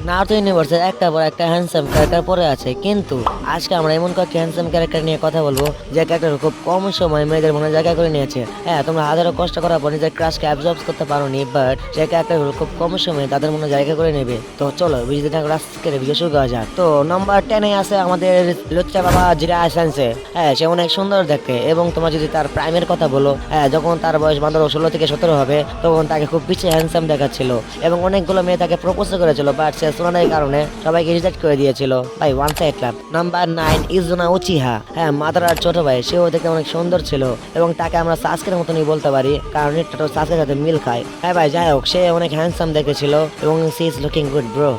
Naruto ইউনিভার্সের একটা পর একটা হ্যান্ডসাম ক্যারেক্টার পরে আছে, কিন্তু আজকে আমরা এমন কয়েকটি হ্যান্ডসাম ক্যারেক্টার নিয়ে কথা বলবো যে ক্যারেক্টার খুব কম সময় মেয়েদের মনে জায়গা করে নিয়েছে। হ্যাঁ, তোমরা হাজারো কষ্ট করার পর নিজের ক্রাশকে অ্যাবজর্ব করতে পারোনি, বাট যে ক্যারেক্টারগুলো খুব কম সময়ে তাদের মনে জায়গা করে নেবে। তো চলো ভিডিওতে থাকো, আজকের ভিডিও শুরু করা যাক। তো নাম্বার 10-এ আছে আমাদের লুচ্চা বাবা জিরায়া সেন্সে। হ্যাঁ, সে অনেক সুন্দর দেখতে, এবং তোমরা যদি তার প্রাইমের কথা বলো, হ্যাঁ, যখন তার বয়স মাত্র 16 থেকে 17 হবে, তখন তাকে খুব পিছিয়ে হ্যান্ডসাম দেখাচ্ছিল এবং অনেকগুলো মেয়ে তাকে প্রপোজ করেছিল, বাট সে সোনার কারণে সবাইকে রিজেক্ট করে দিয়েছিল। ভাই one side club. Number 9 Izuna Uchiha. হ্যাঁ, মাদারার ছোট ভাই, সেও দেখতে অনেক সুন্দর ছিল এবং তাকে আমরা সাসকের মতনই বলতে পারি, কারণ এটা তো সাসকের সাথে মিল খায়। হ্যাঁ ভাই, যাই হোক, সে অনেক হ্যান্ডসাম দেখেছিল এবং she is looking good bro.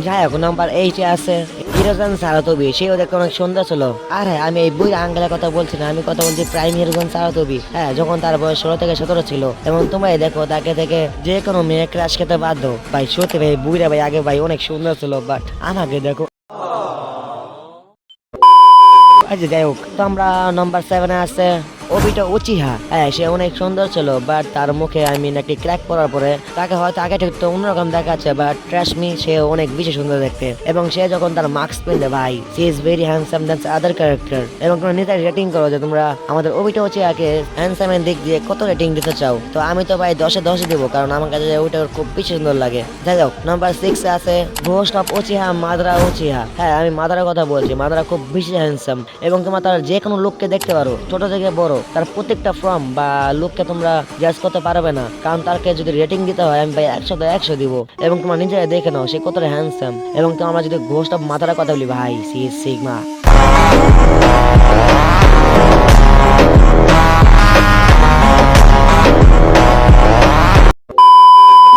যাই হোক, নাম্বার 8-এ আছে হিরোজান সারাতবি। সেও দেখতে অনেক সুন্দর ছিল। আর হ্যাঁ, আমি এই বুই আঙ্কেলের কথা বলছি না, আমি কথা বলছি প্রাইম হিরোজান সারাতবি। হ্যাঁ, যখন তার বয়স 16 থেকে 17 ছিল, এবং তোমরাই দেখো তাকে থেকে যে কোনো মেয়ে ক্রাশ খেতে বাধ্য। ভাই সত্যি ভাই, বুইরা ভাই আগে ভাই অনেক সুন্দর ছিল, বাট আমাকে দেখো। আচ্ছা যাই হোক, তো আমরা নাম্বার 7-এ আছে ওবিটো উচিহা। হ্যাঁ, সে অনেক সুন্দর ছিল, বাট তার মুখে একটি ক্র্যাক পড়ার পরে তাকে হয়তো আগে ঠিক তো অন্যরকম দেখাচ্ছে, বাট ট্রাস্ট মি, সে অনেক বেশি সুন্দর দেখতে। এবং সে যখন তার মাস্ক পিনলে, ভাই she is very handsome than other character. এবং তোমরা নিজের রেটিং করো যে তোমরা আমাদের ওবিটো উচিহাকে হ্যান্ডসামের দিক দিয়ে কত রেটিং দিতে চাও। তো আমি তো ভাই 10-এ 10 দিব, কারণ আমার কাছে ওইটা খুব বেশি সুন্দর লাগে। যাই হোক, নাম্বার 6-এ আছে ghost of Uchiha Madara Uchiha. হ্যাঁ, আমি মাদারার কথা বলছি। মাদারা খুব বেশি হ্যান্ডসাম এবং তোমরা তার যে কোনো লুককে দেখতে পারো, ছোট থেকে বড়, তার প্রত্যেকটা ফর্ম বা লুককে তোমরা জাজ করতে পারবে না, কারণ তারকে যদি রেটিং দিতে হয় আমি ভাই 100-100 দিব। এবং তোমার নিজেরা দেখে নাও সে কতটা হ্যান্ডসাম। এবং তো আমরা যদি ঘোস্ট অফ মাদারার কথা বলি, ভাই সি ইজ সিগমা।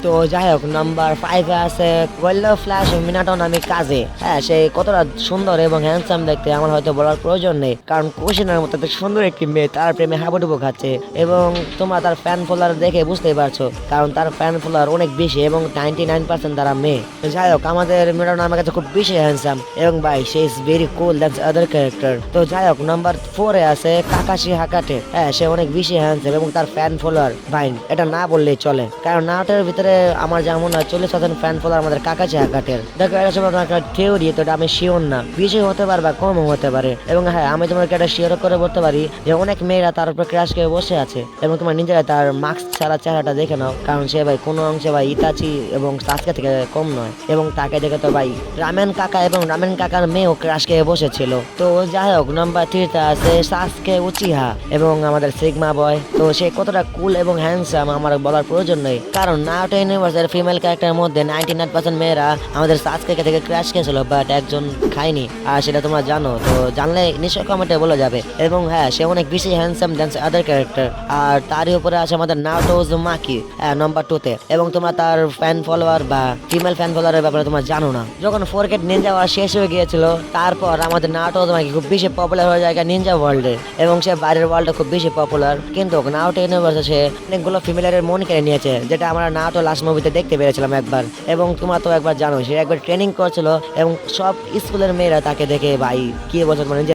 তো যাই হোক, নাম্বার 5-এ আছে ওয়েল্লো ফ্ল্যাশ মিনাটো নামে কাজে। হ্যাঁ, সে কতটা সুন্দর এবং হ্যান্ডসাম দেখতে আমার হয়তো বলার প্রয়োজন নেই, কারণ কুশিনার মতো এত সুন্দর একটি মেয়ে তার প্রেমে হাবুডুবু খাচ্ছে। এবং তোমরা তার ফ্যান ফলোয়ার দেখে বুঝতেই পারছো, কারণ তার ফ্যান ফলোয়ার অনেক বেশি এবং 99% তারা মেয়ে। যাই হোক, আমাদের মিনাটো আমার কাছে খুব বেশি হ্যান্ডসাম এবং ভাই সে is very cool that's other character. তো যাই হোক, নাম্বার 4-এ আছে কাকাশি হাকাটে। হ্যাঁ, সে অনেক বেশি হ্যান্ডসাম এবং তার ফ্যান ফলোয়ার ভাই এটা না বললেই চলে, কারণ নাটোর ভিতরে আমার যেমন 40,000 ফ্যান ফলোয়ার আমাদের কাকাচি হাকাটের। দেখো, এটা ছিল একটা থিওরি, তো এটা আমি শিওর না, বেশি হতে পারে বা কম হতে পারে। এবং হ্যাঁ, আমি তোমাকে এটা শিওর করে বলতে পারি যে অনেক মেয়েরা তার উপর ক্রাশ করে বসে আছে, এবং তোমার নিজেরা তার মাস্ক ছাড়া চেহারাটা দেখে নাও, কারণ সে ভাই কোনো অংশে ভাই ইতাচি এবং সাসকে থেকে কম নয়। এবং তাকে দেখে তো ভাই রামেন কাকা এবং রামেন কাকার মেয়েও ক্রাশ খেয়ে বসেছিল। তো যাই হোক, নাম্বার 3-তে আছে সাসকে উচিহা এবং আমাদের সিগমা বয়। তো সে কতটা কুল এবং হ্যান্ডসাম আমার বলার প্রয়োজন নেই, কারণ নারুতো ইউনিভার্সের ফিমেল ক্যারেক্টারের মধ্যে 99% মেয়েরা আমাদের সাসকে থেকে ক্রাশ খেয়েছিল, বাট একজন খায়নি, আর সেটা তোমরা জানো। তো জানলে নিশ্চয়ই কমেন্টে বলে যাবে। এবং হ্যাঁ, সে অনেক বেশি হ্যান্ডসাম দ্যান আদার ক্যারেক্টার। আর তারই উপরে আছে আমাদের নারুতো উজুমাকি নাম্বার 2-তে। এবং তোমরা তার ফ্যান ফলোয়ার বা ফিমেল ফ্যান ফলোয়ারের ব্যাপারে তোমরা জানো না। যখন 4K নিনজা ওয়ার শেষ হয়ে গিয়েছিল, তারপর আমাদের নারুতো উজুমাকি খুব বেশি পপুলার হয়ে যায় নিনজা ওয়ার্ল্ডে, এবং সে বাইরের ওয়ার্ল্ডে খুব বেশি পপুলার। কিন্তু নারুতো ইউনিভার্সে সে অনেকগুলো ফিমেলের মন কেড়ে নিয়েছে, যেটা আমরা নারুতো লাস্ট মুভিতে দেখতে পেরেছিলাম একবার। এবং তোমরা তো একবার জানো সে একবার ট্রেনিং করছিল, এবং সব স্কুলের মেয়েরা তাকে দেখে ভাই কি বছর মানে।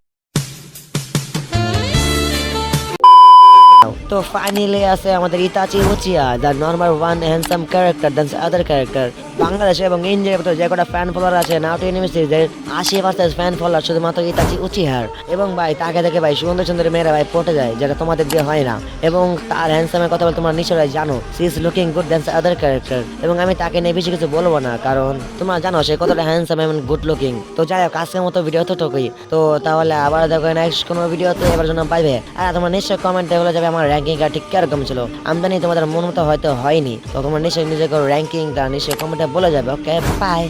তো ফাইনালি আছে আমাদের Itachi উচিয়া, the normal one handsome character than other character. বাংলাদেশে এবং ইন্ডিয়ার ভিতরে যে কটা ফ্যান ফলোয়ার আছে নারুতো ইউনিভার্সিটির 80% ফ্যান ফলোয়ার শুধুমাত্র ইতাচি উচিহার। এবং ভাই তাকে দেখে ভাই সুন্দর সুন্দর মেয়েরা ভাই পটে যায়, যেটা তোমাদের দিয়ে হয় না। এবং তার হ্যান্ডসামের কথা বলে তোমরা নিশ্চয়ই জানো she is looking good than other character. এবং আমি তাকে নিয়ে বেশি কিছু বলবো না, কারণ তোমরা জানো সে কতটা হ্যান্ডসাম এবং গুড লুকিং। তো যাই হোক, আজকের মতো ভিডিও তো টুকুই। তো তাহলে আবার দেখো নেক্সট কোনো ভিডিওতে এবার জন্য পাইবে। আর তোমরা নিশ্চয়ই কমেন্টে বলে যাবে আমার র্যাঙ্কিংটা ঠিক কিরকম ছিল। আমদানি তোমাদের মন মতো হয়তো হয়নি, তো তোমরা নিশ্চয়ই নিজেকে র্যাঙ্কিংটা নিশ্চয়ই কমেন্টে বলে যাবে। ওকে, বাই।